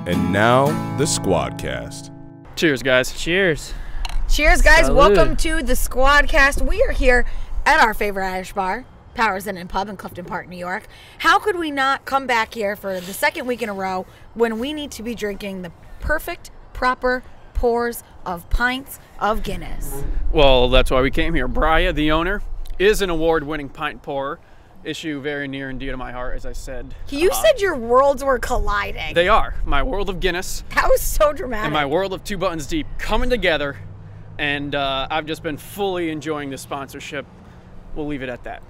And now, the Squadcast. Cheers, guys. Cheers. Cheers, guys. Salud. Welcome to the Squadcast. We are here at our favorite Irish bar, Powers Inn and Pub in Clifton Park, New York. How could we not come back here for the second week in a row when we need to be drinking the perfect, proper pours of pints of Guinness? Well, that's why we came here. Brian, the owner, is an award-winning pint pourer. Issue very near and dear to my heart, as I said. You said your worlds were colliding. They are. My world of Guinness That was so dramatic. and my world of Two Buttons Deep coming together, and I've just been fully enjoying this sponsorship. We'll leave it at that.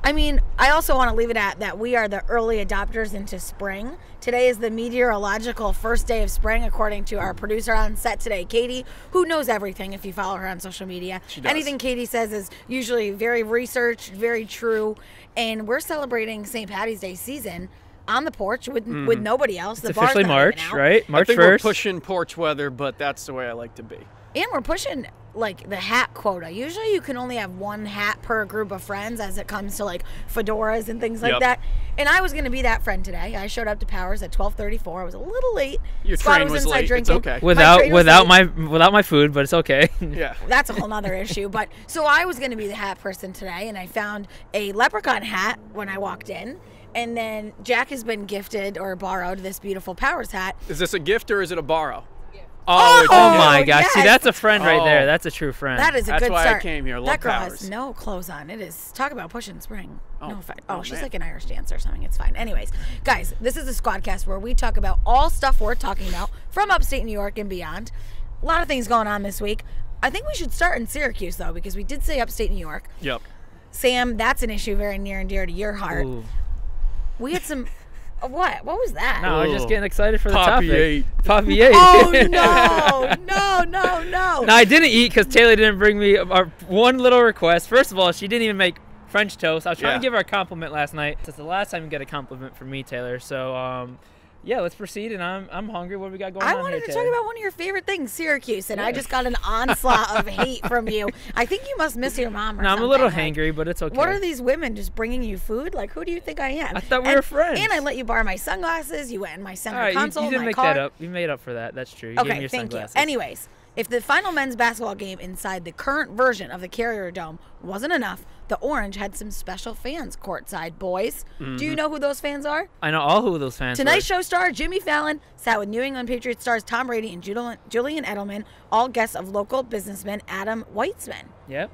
I mean, I also want to leave it at that we are the early adopters into spring. Today is the meteorological first day of spring, according to our producer on set today, Katie, who knows everything if you follow her on social media. She does. Anything Katie says is usually very researched, very true. And we're celebrating St. Patty's Day season on the porch with nobody else. It's officially March, right? March 1st. I think we're pushing porch weather, but that's the way I like to be. And we're pushing like the hat quota. Usually you can only have one hat per group of friends as it comes to like fedoras and things like that. And I was going to be that friend today. I showed up to Powers at 12:34. I was a little late. Your Squad train was late. Drinking. It's okay. Without my food, but it's okay. Yeah. That's a whole nother issue. But so I was going to be the hat person today, and I found a Lepre-Con hat when I walked in. And then Jack has been gifted or borrowed this beautiful Powers hat. Is this a gift or is it a borrow? Oh, it's Oh a my gift. gosh! yes. See, that's a friend right there. Oh. That's a true friend. That is a That's good why I start. came here. Love That girl Powers. has no clothes on. It is talk about pushing spring. Oh. No offense. Oh, She's man. like an Irish dancer or something. It's fine. Anyways, guys, this is the Squadcast where we talk about all stuff we're talking about from upstate New York and beyond. A lot of things going on this week. I think we should start in Syracuse though, because we did say upstate New York. Yep. Sam, that's an issue very near and dear to your heart. Ooh. We had some. What? What was that? No, I'm just getting excited for the Poppy topic. ate. Poppy ate. Oh no! No, I didn't eat because Taylor didn't bring me our one little request. First of all, she didn't even make French toast. I was trying to give her a compliment last night. It's the last time you get a compliment from me, Taylor. So, yeah, let's proceed. And I'm hungry. What do we got going on I here, wanted to Taylor? talk about one of your favorite things, Syracuse, and I just got an onslaught of hate from you. I think you must miss your mom or No, I'm something. a little Like, hangry, but it's okay. what are these women just bringing you food? Like, who do you think I am? I thought we were friends. And I let you borrow my sunglasses. You went in my center All right, console, you didn't my make car. that up. You made up for that. That's true. You gave me Okay, your thank you. sunglasses. Anyways, if the final men's basketball game inside the current version of the Carrier Dome wasn't enough, the Orange had some special fans courtside, boys. Do you know who those fans are? I know all who those fans Tonight's were. show star Jimmy Fallon sat with New England Patriots stars Tom Brady and Julian Edelman, all guests of local businessman Adam Weitzman. Yep.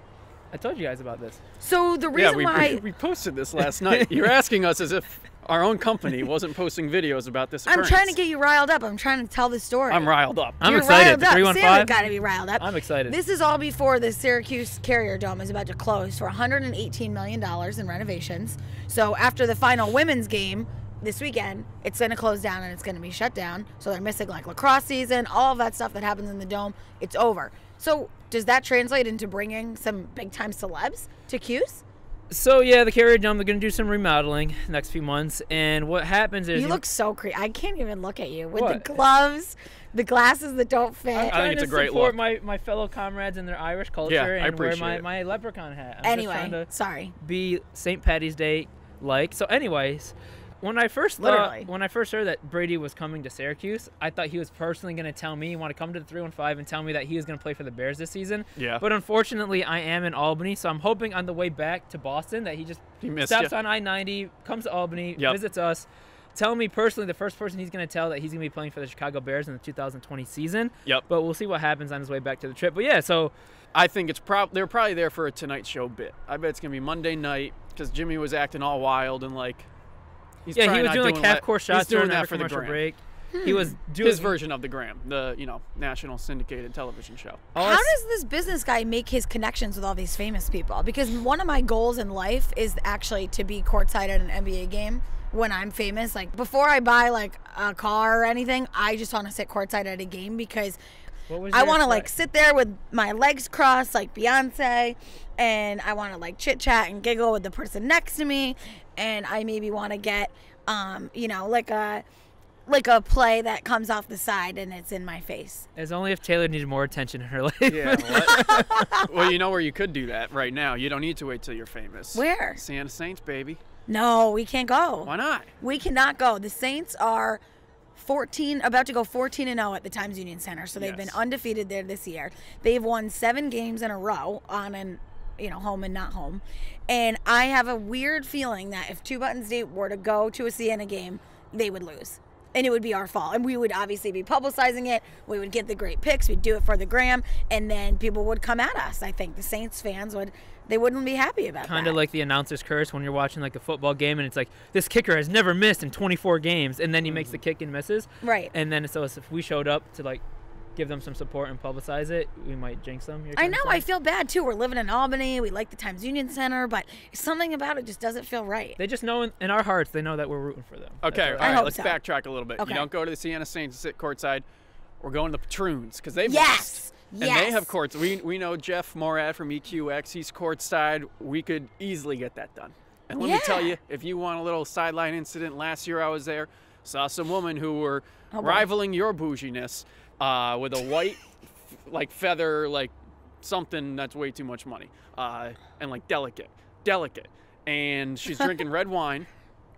I told you guys about this. So the Yeah, reason why we posted this last night. You're asking us as if our own company wasn't posting videos about this I'm occurrence. trying to get you riled up. I'm trying to tell the story. I'm riled up. I'm You're excited. riled up. 315? Sam's got to be riled up. I'm excited. This is all before the Syracuse Carrier Dome is about to close for $118 million in renovations. So after the final women's game this weekend, it's going to close down and it's going to be shut down. So they're missing like lacrosse season, all of that stuff that happens in the dome. It's over. So does that translate into bringing some big time celebs to Cuse? So yeah, the Carrier Dome, they're gonna do some remodeling next few months, and what happens is You look so creepy. I can't even look at you with What? the gloves, the glasses that don't fit. I think trying it's to a great support look. my fellow comrades and their Irish culture Yeah, I and wear appreciate it. my Lepre-Con hat. I'm just trying Anyway, to sorry. be St. Patty's Day like. So anyways, when I first Literally. heard that Brady was coming to Syracuse, I thought he was personally going to tell me, you want to come to the 315 and tell me that he was going to play for the Bears this season. Yeah. But unfortunately, I am in Albany, so I'm hoping on the way back to Boston that he just missed stops ya. on I-90, comes to Albany, Yep. visits us. Tell me personally, the first person he's going to tell that he's going to be playing for the Chicago Bears in the 2020 season. Yep. But we'll see what happens on his way back to the trip. But yeah, so I think it's they're probably there for a Tonight Show bit. I bet it's gonna be Monday night because Jimmy was acting all wild and like. He was doing like half court shots He's doing during that every for the commercial gram. break. He was doing His version of the gram, the national syndicated television show. How does this business guy make his connections with all these famous people? Because one of my goals in life is actually to be courtside at an NBA game when I'm famous. Like before I buy like a car or anything, I just want to sit courtside at a game because I want to like sit there with my legs crossed like Beyonce, and I want to like chit chat and giggle with the person next to me, and I maybe want to get like a play that comes off the side and it's in my face. It's only if Taylor needed more attention in her life. Yeah. Well, you know where you could do that right now. You don't need to wait till you're famous. Where? Santa Saints, baby. No, we can't go. Why not? We cannot go. The Saints are about to go 14-0 at the Times Union Center. So they've been undefeated there this year. They've won 7 games in a row on an, home and not home. And I have a weird feeling that if Two Buttons State were to go to a Siena game, they would lose. And it would be our fault. And we would obviously be publicizing it. We would get the great picks. We'd do it for the gram. And then people would come at us. I think the Saints fans they wouldn't be happy about that. Kind of like the announcer's curse when you're watching like a football game and it's like, this kicker has never missed in 24 games. And then he makes the kick and misses. Right. And then so if we showed up to like give them some support and publicize it, we might jinx them. I know. I feel bad too. We're living in Albany. We like the Times Union Center, but something about it just doesn't feel right. They just know in our hearts, they know that we're rooting for them. Okay, all right, let's backtrack a little bit. Okay. You don't go to the Siena Saints and sit courtside. We're going to the Patroons because they've Yes. And they have courts. We know Jeff Morad from EQX. He's courtside. We could easily get that done. And let me tell you, if you want a little sideline incident, last year I was there, saw some women who were rivaling your bouginess with a white feather, something that's way too much money, and delicate. And she's drinking red wine.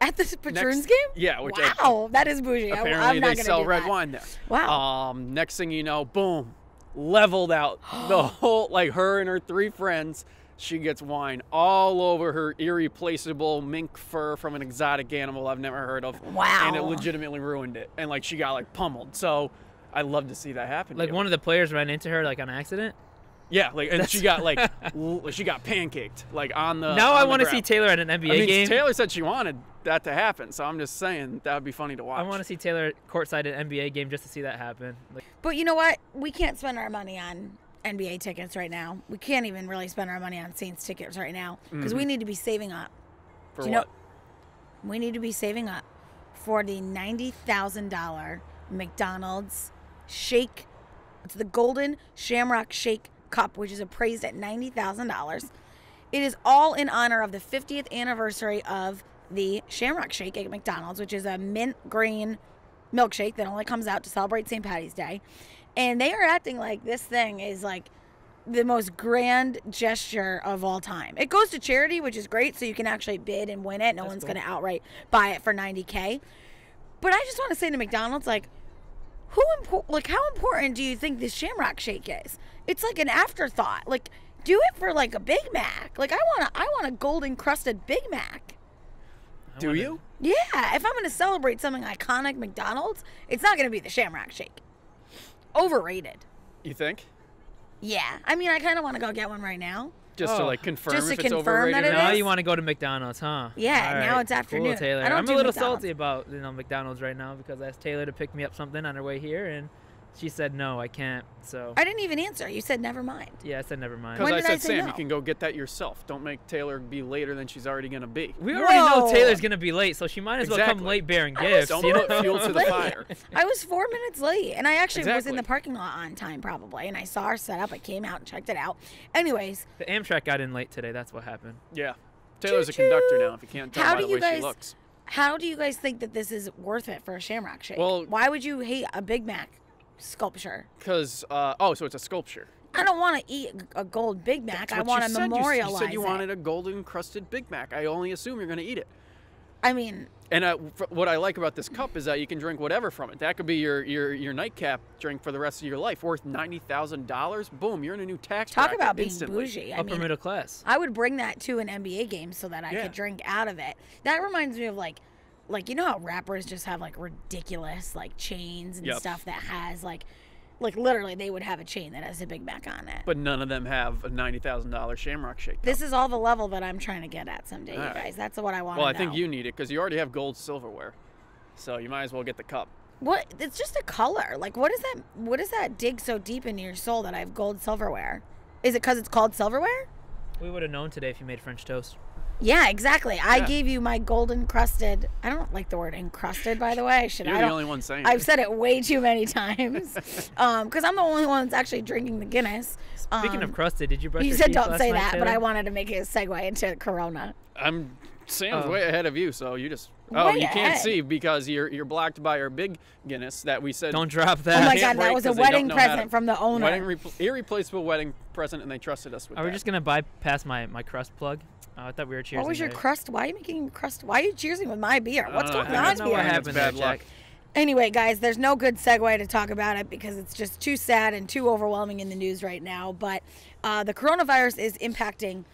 At the Patroons game? Yeah. Wow, that is bougie. Apparently I'm not they sell do red that. wine there. Wow. Next thing you know, boom, leveled out the whole, her and her 3 friends. She gets wine all over her irreplaceable mink fur from an exotic animal I've never heard of. Wow. And it legitimately ruined it. And she got pummeled. So I'd love to see that happen. One of the players ran into her on accident. Yeah, and she got she got pancaked on the. Now I want to ground. see Taylor at an NBA game. Taylor said she wanted that to happen, so I'm just saying that would be funny to watch. I want to see Taylor courtside at an NBA game just to see that happen. But you know what? We can't spend our money on NBA tickets right now. We can't even really spend our money on Saints tickets right now because we need to be saving up. For what? We need to be saving up for the $90,000 McDonald's shake. It's the Golden Shamrock Shake Cup, which is appraised at $90,000. It is all in honor of the 50th anniversary of the Shamrock Shake at McDonald's, which is a mint green milkshake that only comes out to celebrate St. Patty's Day. And they are acting like this thing is the most grand gesture of all time. It goes to charity, which is great, so you can actually bid and win it. No one's going to outright buy it for $90K. But I just want to say to McDonald's, how important do you think this Shamrock Shake is? It's an afterthought. Do it for a Big Mac. I want a gold encrusted Big Mac. Do you? Yeah. If I'm going to celebrate something iconic McDonald's, it's not going to be the Shamrock Shake. Overrated. You think? Yeah. I mean, I kind of want to go get one right now. Just to confirm Just to if it's confirm overrated. that it Now is? you want to go to McDonald's, huh? Yeah, All now right. it's afternoon. Cool, Taylor. I don't I'm do a little McDonald's. salty about McDonald's right now because I asked Taylor to pick me up something on her way here, and she said no, I can't. So I didn't even answer. You said never mind. yeah, I said never mind. Because When I did I said, say Sam, no? you can go get that yourself. Don't make Taylor be later than she's already going to be. We already know Whoa. Taylor's gonna be late, so she might as well come Exactly. late bearing gifts. Don't you put know? fuel to the fire. I was 4 minutes late, and I actually was in Exactly. the parking lot on time probably, and I saw her set up. I came out and checked it out. Anyways, The Amtrak got in late today. That's what happened. Yeah. Taylor's a Choo-choo. conductor now, if you can't tell How by do the you way guys- she looks. how do you guys think that this is worth it for a Shamrock Shake? Well- Why would you hate a Big Mac sculpture? Because, so it's a sculpture. I don't want to eat a gold Big Mac. That's I what want you to said. memorialize You said you it. wanted a golden encrusted Big Mac. I only assume you're going to eat it. I mean, And what I like about this cup is that you can drink whatever from it. That could be your nightcap drink for the rest of your life, worth $90,000. Boom, you're in a new tax talk bracket about being instantly. bougie. I Upper mean, middle class. I would bring that to an NBA game so that I Yeah. could drink out of it. That reminds me of you know how rappers just have ridiculous chains and Yep. stuff that has literally they would have a chain that has a Big Mac on it. But none of them have a $90,000 Shamrock Shake cup. This is all the level that I'm trying to get at someday, All you right. guys. That's what I want. Well, I think you need it because you already have gold silverware. So you might as well get the cup. What? It's just a color. What is that? What does that dig so deep into your soul that I have gold silverware? Is it because it's called silverware? We would have known today if you made French toast. Yeah, exactly. I Yeah. gave you my gold encrusted. I don't like the word encrusted, by the way. You're the only one saying I've it. said it way too many times because I'm the only one that's actually drinking the Guinness. Speaking of crusted, did you brush You your said teeth don't last say night, that, but Taylor? I wanted to make it a segue into Corona. Sam's Oh. way ahead of you, so you just... Way you can't ahead. see because you're blocked by our big Guinness that we said... Don't drop Oh that. my can't God, that break was a 'cause they don't wedding know how to- present from the owner. Irreplaceable wedding present, and they trusted us with Are that. we just gonna bypass my crust plug? I thought we were cheering. What was your crust? Why are you making crust? Why are you cheersing with my beer? What's going I on don't know what here? happened Bad there, luck. Jack. Anyway, guys, there's no good segue to talk about it because it's just too sad and too overwhelming in the news right now. But the coronavirus is impacting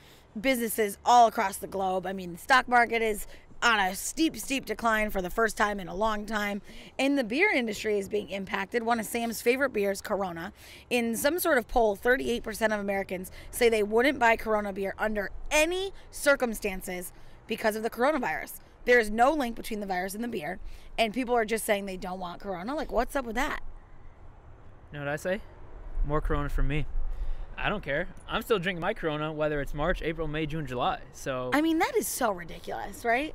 businesses all across the globe. I mean, the stock market is on a steep decline for the first time in a long time. And the beer industry is being impacted. One of Sam's favorite beers, Corona. In some sort of poll, 38% of Americans say they wouldn't buy Corona beer under any circumstances because of the coronavirus. There is no link between the virus and the beer. And people are just saying they don't want Corona. Like, what's up with that? You know what I say? More Corona for me. I don't care. I'm still drinking my Corona, whether it's March, April, May, June, July. So I mean, that is so ridiculous, right?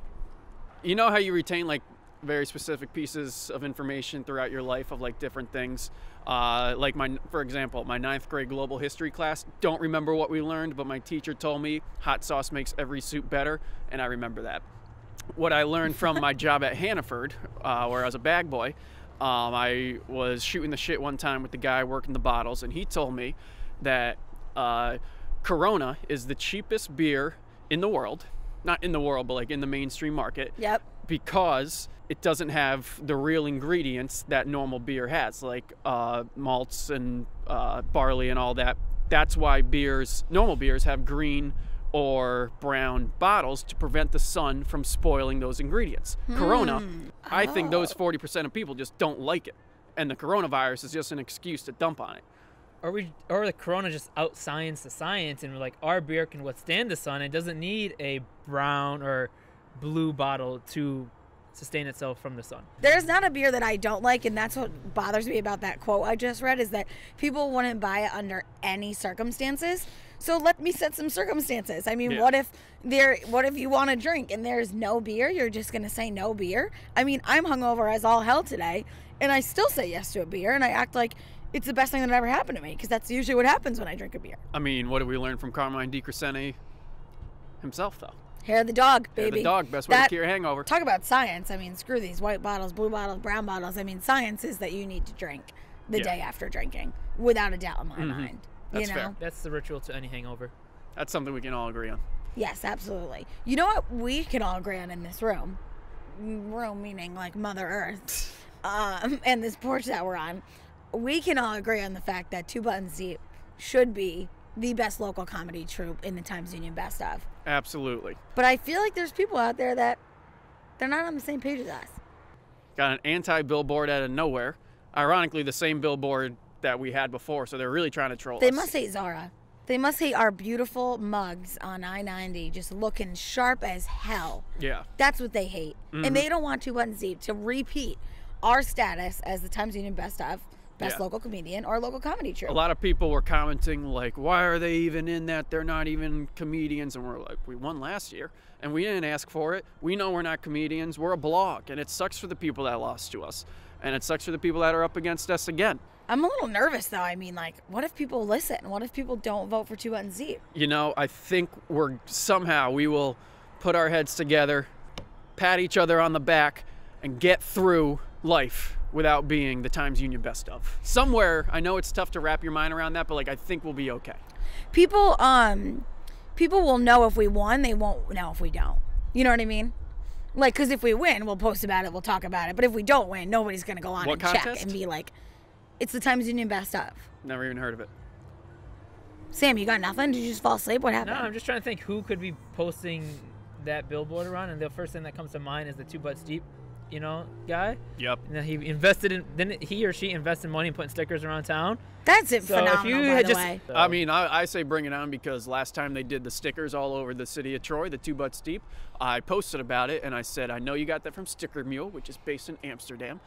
You know how you retain like very specific pieces of information throughout your life of like different things? Like for example, my 9th grade global history class, don't remember what we learned, but my teacher told me hot sauce makes every soup better, and I remember that. What I learned from my job at Hannaford, where I was a bag boy, I was shooting the shit one time with the guy working the bottles, and he told me that Corona is the cheapest beer in the world. Not in the world, but like in the mainstream market. Yep. Because it doesn't have the real ingredients that normal beer has, like malts and barley and all that. That's why normal beers have green or brown bottles to prevent the sun from spoiling those ingredients. Corona, I think those 40% of people just don't like it. And the coronavirus is just an excuse to dump on it. Or the Corona just out-science the science, and we're like, our beer can withstand the sun. It doesn't need a brown or blue bottle to sustain itself from the sun. There's not a beer that I don't like, and that's what bothers me about that quote I just read, is that people wouldn't buy it under any circumstances. So let me set some circumstances. I mean, Yeah. what if you want to drink and there's no beer? You're just going to say no beer? I mean, I'm hungover as all hell today, and I still say yes to a beer, and I act like it's the best thing that ever happened to me, because that's usually what happens when I drink a beer. I mean, what did we learn from Carmine DiCrescente himself, though? Hair of the dog, baby. Hair of the dog, best way to cure a hangover. Talk about science. I mean, screw these white bottles, blue bottles, brown bottles. I mean, science is that you need to drink the day after drinking, without a doubt in my mind. That's you know? fair. That's the ritual to any hangover. That's something we can all agree on. Yes, absolutely. You know what we can all agree on in this room? Room meaning like Mother Earth. And this porch that we're on. We can all agree on the fact that Two Buttons Deep should be the best local comedy troupe in the Times Union Best Of. Absolutely. But I feel like there's people out there that they're not on the same page as us. Got an anti-billboard out of nowhere. Ironically, the same billboard that we had before, so they're really trying to troll us. They must hate Zara. They must hate our beautiful mugs on I-90 just looking sharp as hell. Yeah. That's what they hate. And they don't want Two Buttons Deep to repeat our status as the Times Union Best Of, best local comedian or local comedy troupe. A lot of people were commenting like, why are they even in that? They're not even comedians. And we're like, we won last year and we didn't ask for it. We know we're not comedians. We're a blog, and it sucks for the people that lost to us, and it sucks for the people that are up against us again. I'm a little nervous though. I mean, like, what if people listen? What if people don't vote for Two Buttons Deep? You know, I think we will put our heads together, pat each other on the back, and get through life without being the Times Union Best Of. Somewhere, I know it's tough to wrap your mind around that, but like, I think we'll be okay. People will know if we won. They won't know if we don't. You know what I mean? Like, because if we win, we'll post about it, we'll talk about it. But if we don't win, nobody's going to go on What and check contest? and be like, it's the Times Union Best Of. Never even heard of it. Sam, you got nothing? Did you just fall asleep? What happened? No, I'm just trying to think who could be posting that billboard around, and the first thing that comes to mind is the Two Butts Deep, guy. Yep. And then then he or she invested money in putting stickers around town. That's it. So Phenomenal, if you by had the just, way. I mean, I say bring it on, because last time they did the stickers all over the city of Troy, the Two Butts Deep, I posted about it, and I said, I know you got that from Sticker Mule, which is based in Amsterdam,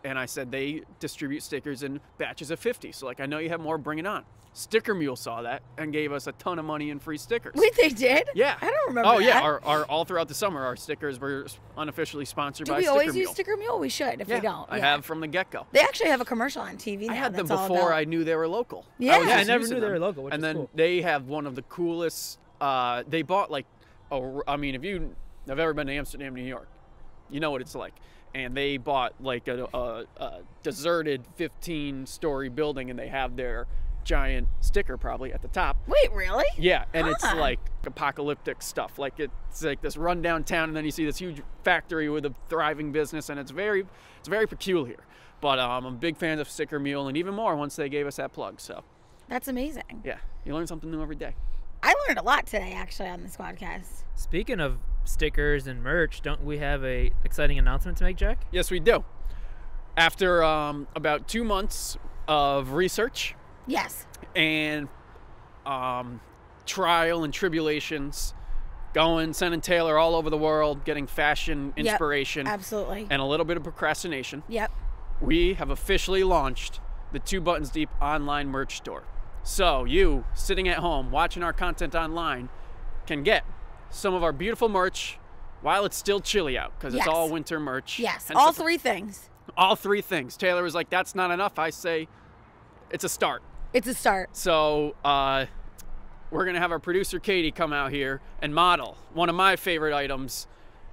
and I said they distribute stickers in batches of 50, so like, I know you have more, bring it on. Sticker Mule saw that and gave us a ton of money in free stickers. Wait, they did? Yeah. I don't remember Oh, that. yeah. Our all throughout the summer, our stickers were unofficially sponsored Do by we Sticker always Mule. use Sticker Mule? We should if we don't. I Yeah. have from the get-go. They actually have a commercial on TV now. I had them that's all before about- I knew they were local. Yeah. was Yeah, I just never using knew they them. were local, which and is then cool. they have one of the coolest. They bought like, I mean, if you have ever been to Amsterdam, New York, you know what it's like. And they bought like a deserted 15-story building, and they have their giant sticker probably at the top. Wait, really? Yeah, and it's Huh. like apocalyptic stuff. Like it's like this rundown town, and then you see this huge factory with a thriving business, and it's very peculiar. But I'm a big fan of Sticker Mule, and even more once they gave us that plug. So That's amazing. yeah, you learn something new every day. I learned a lot today, actually, on the Squadcast. Speaking of stickers and merch, don't we have a exciting announcement to make, Jack? Yes, we do. After about 2 months of research Yes. and trial and tribulations, sending Taylor all over the world, getting fashion inspiration, Absolutely. and a little bit of procrastination, Yep. we have officially launched the 2 Buttons Deep online merch store. So you, sitting at home, watching our content online, can get some of our beautiful merch while it's still chilly out, because it's Yes. all winter merch. Yes. Hence All the- 3 things. All 3 things. Taylor was like, that's not enough. I say, it's a start. It's a start. So we're going to have our producer Katie come out here and model one of my favorite items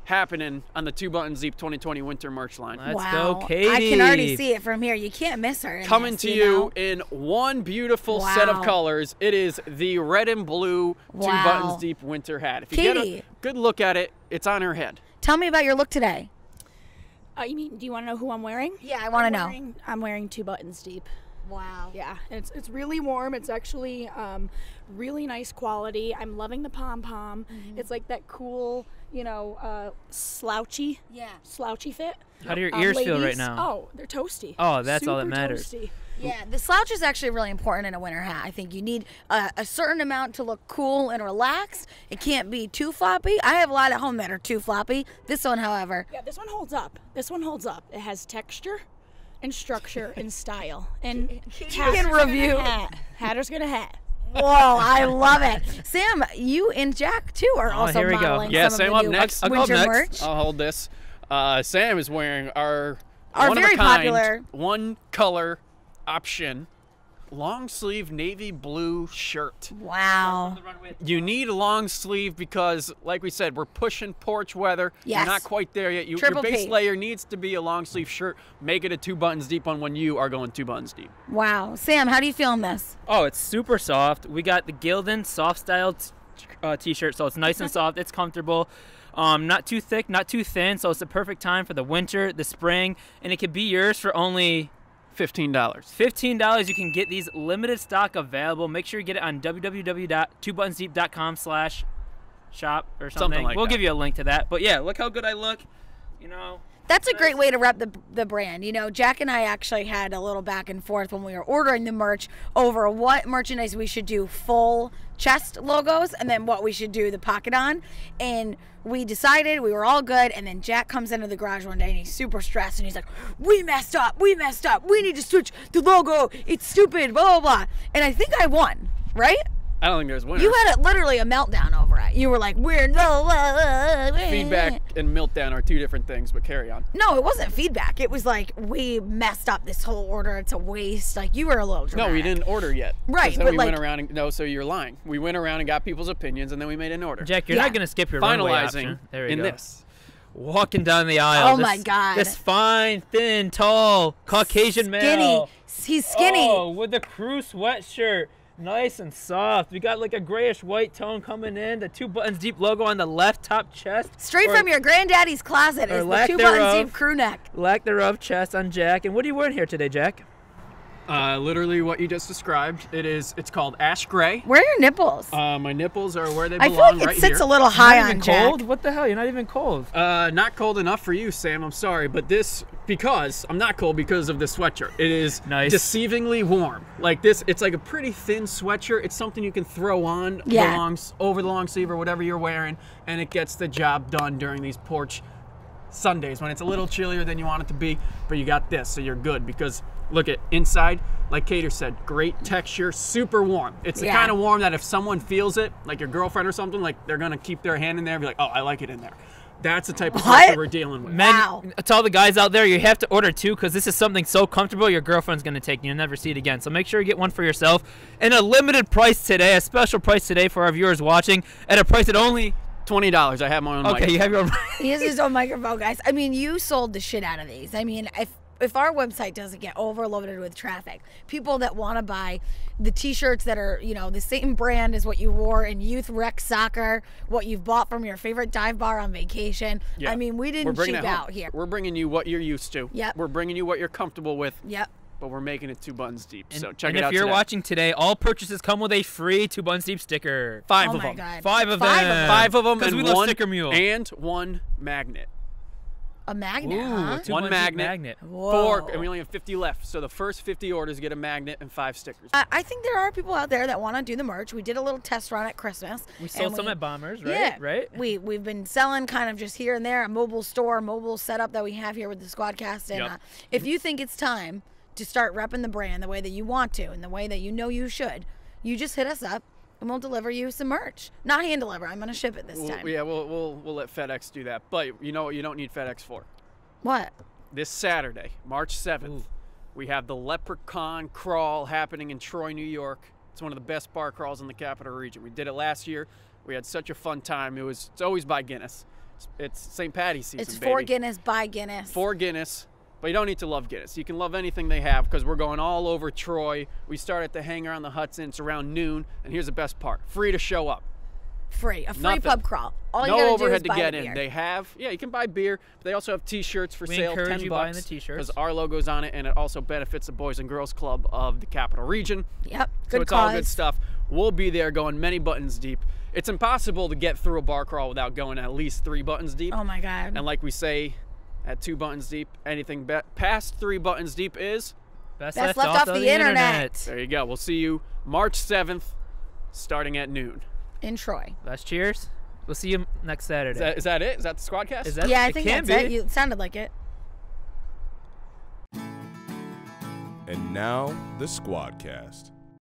happening on the 2 Buttons Deep 2020 winter merch line. Let's Wow. go, Katie. I can already see it from here. You can't miss her. Coming to you in one beautiful set of Wow. colors. It is the red and blue 2 Wow. Buttons Deep winter hat. If you get Katie. a good look at it, it's on her head. Tell me about your look today. You mean, do you want to know who I'm wearing? Yeah, I want to know. I'm wearing 2 Buttons Deep. Wow. Yeah, it's really warm. It's actually really nice quality. I'm loving the pom-pom. It's like that cool, slouchy fit. How do your ears feel right Ladies, now? Oh, they're toasty. Oh, that's all that Super matters. Toasty. Yeah, the slouch is actually really important in a winter hat. I think you need a certain amount to look cool and relaxed. It can't be too floppy. I have a lot at home that are too floppy. This one, however, Yeah, this one holds up. It has texture and structure and style. And can review. Hatter's gonna hat. whoa, I love it. Sam, you and Jack too are also here we go. modeling Yeah, some Sam of up the new next. I'll go up winter next. merch. I'll hold this. Sam is wearing our Our one very of a kind, popular- one color option, long sleeve navy blue shirt. Wow. You need a long sleeve because, like we said, we're pushing porch weather. Yes. You're not quite there yet. Your Triple base P. layer needs to be a long sleeve shirt. Make it a 2 Buttons Deep one when you are going 2 Buttons Deep. Wow. Sam, how do you feel in this? Oh, it's super soft. We got the Gildan soft style t-shirt, so it's nice and soft. It's comfortable. Not too thick, not too thin, so it's the perfect time for the winter, the spring, and it could be yours for only $15. $15. You can get these limited stock available. Make sure you get it on www.2buttonsdeep.com/shop or something. like we'll that. give you a link to that. But yeah, look how good I look. That's a great way to rep the brand. Jack and I actually had a little back and forth when we were ordering the merch over what merchandise we should do full chest logos and then what we should do the pocket on. And we decided we were all good. And then Jack comes into the garage one day and he's super stressed and he's like, we messed up. We need to switch the logo. It's stupid, blah, blah, blah. And I think I won, right? I don't think there's winners. You had literally a meltdown over it. You were like, we're Feedback and meltdown are 2 different things, but carry on. No, it wasn't feedback. It was like, we messed up this whole order. It's a waste. Like, you were a little dramatic. No, we didn't order yet. 'Cause Right, then but we like- went around and so you're lying. We went around and got people's opinions, and then we made an order. Jack, you're Yeah. not going to skip your runway Finalizing option. There we in go. this. Walking down the aisle. Oh my God. This fine, thin, tall, Caucasian Skinny. male. He's skinny. Oh, with the crew sweatshirt. Nice and soft. We got like a grayish white tone coming in. The 2 Buttons Deep logo on the left top chest. Straight from your granddaddy's closet or is the lack 2 Buttons thereof. Deep crew neck. Lack thereof chest on Jack. And what are you wearing here today, Jack? Literally what you just described. It's called ash gray. Where are your nipples? My nipples are where they I belong, feel like it right sits here. a little high Not on even Jack. cold? What the hell? You're not even cold. Not cold enough for you, Sam. I'm sorry, but because I'm not cold because of the sweatshirt. It is Nice. deceivingly warm. Like this, it's like a pretty thin sweatshirt. It's something you can throw on Yeah. over the long sleeve or whatever you're wearing, and it gets the job done during these porch Sundays when it's a little chillier than you want it to be. But you got this, so you're good because look at inside. Like Kater said, great texture, super warm. It's the Yeah. kind of warm that if someone feels it, like your girlfriend or something, like they're gonna keep their hand in there and be like, oh, I like it in there. That's the type of What? pressure we're dealing with. Men, Wow. to all the guys out there, you have to order 2 because this is something so comfortable your girlfriend's going to take and you'll never see it again. So make sure you get one for yourself. And a limited price today, a special price today for our viewers watching at a price at only... $20. I have my own mic. Okay, you have your own... He has his own microphone, guys. I mean, you sold the shit out of these. I mean, if our website doesn't get overloaded with traffic, people that want to buy the t-shirts that are, you know, the same brand as what you wore in youth rec soccer, what you've bought from your favorite dive bar on vacation. Yeah. I mean, we didn't cheap out here. We're bringing you what you're used to. Yep. We're bringing you what you're comfortable with. Yep. But we're making it 2 buttons deep. And, So check and it out if you're today. watching today, all purchases come with a free 2 Buns Deep sticker. 5 Oh of my them. God. 5 of them. 5 of them, 'Cause and we love one Sticker Mule. and 1 magnet. A magnet, Ooh, huh? 2 One Buns Deep magnet. Whoa. 4, and we only have 50 left. So the first 50 orders get a magnet and 5 stickers. I think there are people out there that want to do the merch. We did a little test run at Christmas. We sold and some at Bombers, right? Yeah. Right? We've been selling kind of just here and there, a mobile store, mobile setup that we have here with the Squadcast. And Yep. if you think it's time to start repping the brand the way that you want to and the way that you know you should, you just hit us up and we'll deliver you some merch. Not hand deliver. I'm going to ship it this time. We'll let FedEx do that. But you know what you don't need FedEx for? What? This Saturday, March 7th, we have the Lepre-Con Crawl happening in Troy, New York. It's one of the best bar crawls in the capital region. We did it last year. We had such a fun time. It's always by Guinness. It's St. Patty's season, It's baby. for Guinness, by Guinness. For Guinness. But you don't need to love Guinness. You can love anything they have because we're going all over Troy. We start at the Hangar on the Hudson. It's around noon. And here's the best part. Free to show up. Free. A free Nothing. pub crawl. All you No gotta overhead do to is buy get the in. beer. They have, you can buy beer, but they also have T-shirts for We sale, encourage $10 you buying the t-shirts. because our logo's on it, and it also benefits the Boys and Girls Club of the Capital Region. Yep. So Good it's cause. all good stuff. We'll be there going many buttons deep. It's impossible to get through a bar crawl without going at least 3 buttons deep. Oh my God. And like we say, at 2 buttons deep, anything past 3 buttons deep is. Best left off the internet. There you go. We'll see you March 7th, starting at noon. In Troy. Last cheers. We'll see you next Saturday. Is that it? Is that the Squadcast? Is that- Yeah, I it think can that's it. be. It sounded like it. And now, the Squadcast.